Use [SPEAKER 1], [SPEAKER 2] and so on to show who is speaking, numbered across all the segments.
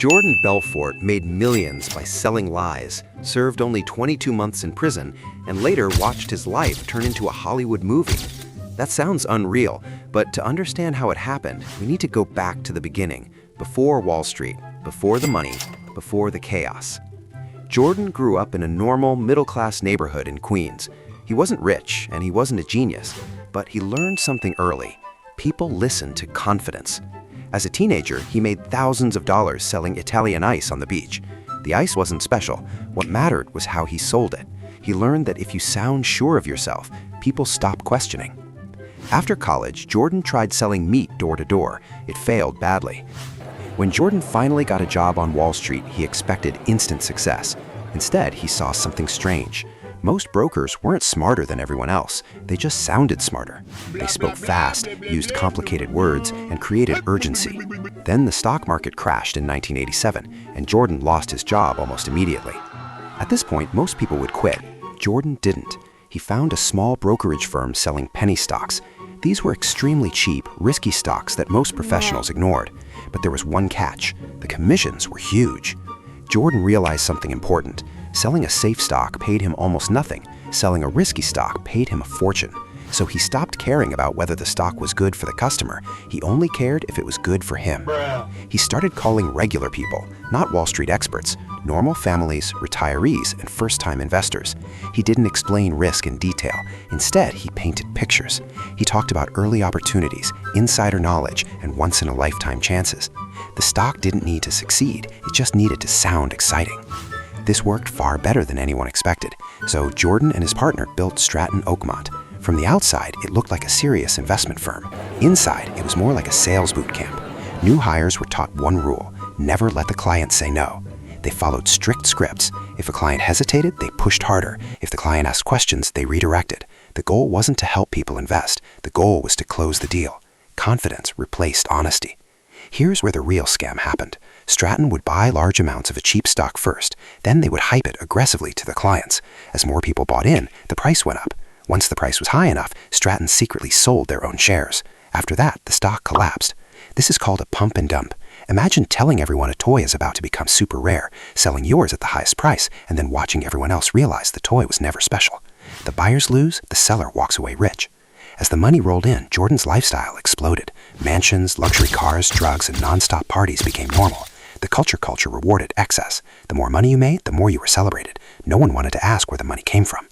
[SPEAKER 1] Jordan Belfort made millions by selling lies, served only 22 months in prison, and later watched his life turn into a Hollywood movie. That sounds unreal, but to understand how it happened, we need to go back to the beginning, before Wall Street, before the money, before the chaos. Jordan grew up in a normal, middle-class neighborhood in Queens. He wasn't rich, and he wasn't a genius, but he learned something early. People listen to confidence. As a teenager, he made thousands of dollars selling Italian ice on the beach. The ice wasn't special. What mattered was how he sold it. He learned that if you sound sure of yourself, people stop questioning. After college, Jordan tried selling meat door to door. It failed badly. When Jordan finally got a job on Wall Street, he expected instant success. Instead, he saw something strange. Most brokers weren't smarter than everyone else. They just sounded smarter. They spoke fast, used complicated words, and created urgency. Then the stock market crashed in 1987, and Jordan lost his job almost immediately. At this point, most people would quit. Jordan didn't. He found a small brokerage firm selling penny stocks. These were extremely cheap, risky stocks that most professionals ignored. But there was one catch. The commissions were huge. Jordan realized something important. Selling a safe stock paid him almost nothing. Selling a risky stock paid him a fortune. So he stopped caring about whether the stock was good for the customer. He only cared if it was good for him. He started calling regular people, not Wall Street experts, normal families, retirees, and first-time investors. He didn't explain risk in detail. Instead, he painted pictures. He talked about early opportunities, insider knowledge, and once-in-a-lifetime chances. The stock didn't need to succeed. It just needed to sound exciting. This worked far better than anyone expected, so Jordan and his partner built Stratton Oakmont. From the outside, it looked like a serious investment firm. Inside, it was more like a sales boot camp. New hires were taught one rule: never let the client say no. They followed strict scripts. If a client hesitated, they pushed harder. If the client asked questions, they redirected. The goal wasn't to help people invest. The goal was to close the deal. Confidence replaced honesty. Here's where the real scam happened. Stratton would buy large amounts of a cheap stock first. Then they would hype it aggressively to the clients. As more people bought in, the price went up. Once the price was high enough, Stratton secretly sold their own shares. After that, the stock collapsed. This is called a pump and dump. Imagine telling everyone a toy is about to become super rare, selling yours at the highest price, and then watching everyone else realize the toy was never special. The buyers lose, the seller walks away rich. As the money rolled in, Jordan's lifestyle exploded. Mansions, luxury cars, drugs, and non-stop parties became normal. The culture rewarded excess. The more money you made, the more you were celebrated. No one wanted to ask where the money came from.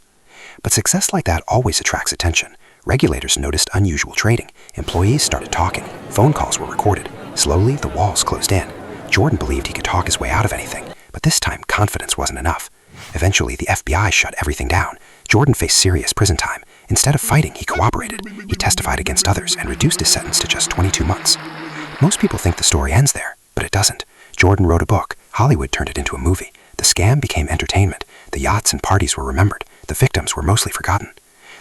[SPEAKER 1] But success like that always attracts attention. Regulators noticed unusual trading. Employees started talking. Phone calls were recorded. Slowly, the walls closed in. Jordan believed he could talk his way out of anything. But this time, confidence wasn't enough. Eventually, the FBI shut everything down. Jordan faced serious prison time. Instead of fighting, he cooperated. He testified against others and reduced his sentence to just 22 months. Most people think the story ends there, but it doesn't. Jordan wrote a book. Hollywood turned it into a movie. The scam became entertainment. The yachts and parties were remembered. The victims were mostly forgotten.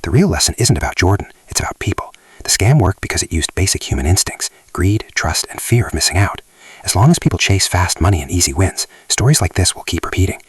[SPEAKER 1] The real lesson isn't about Jordan, it's about people. The scam worked because it used basic human instincts: greed, trust, and fear of missing out. As long as people chase fast money and easy wins, stories like this will keep repeating.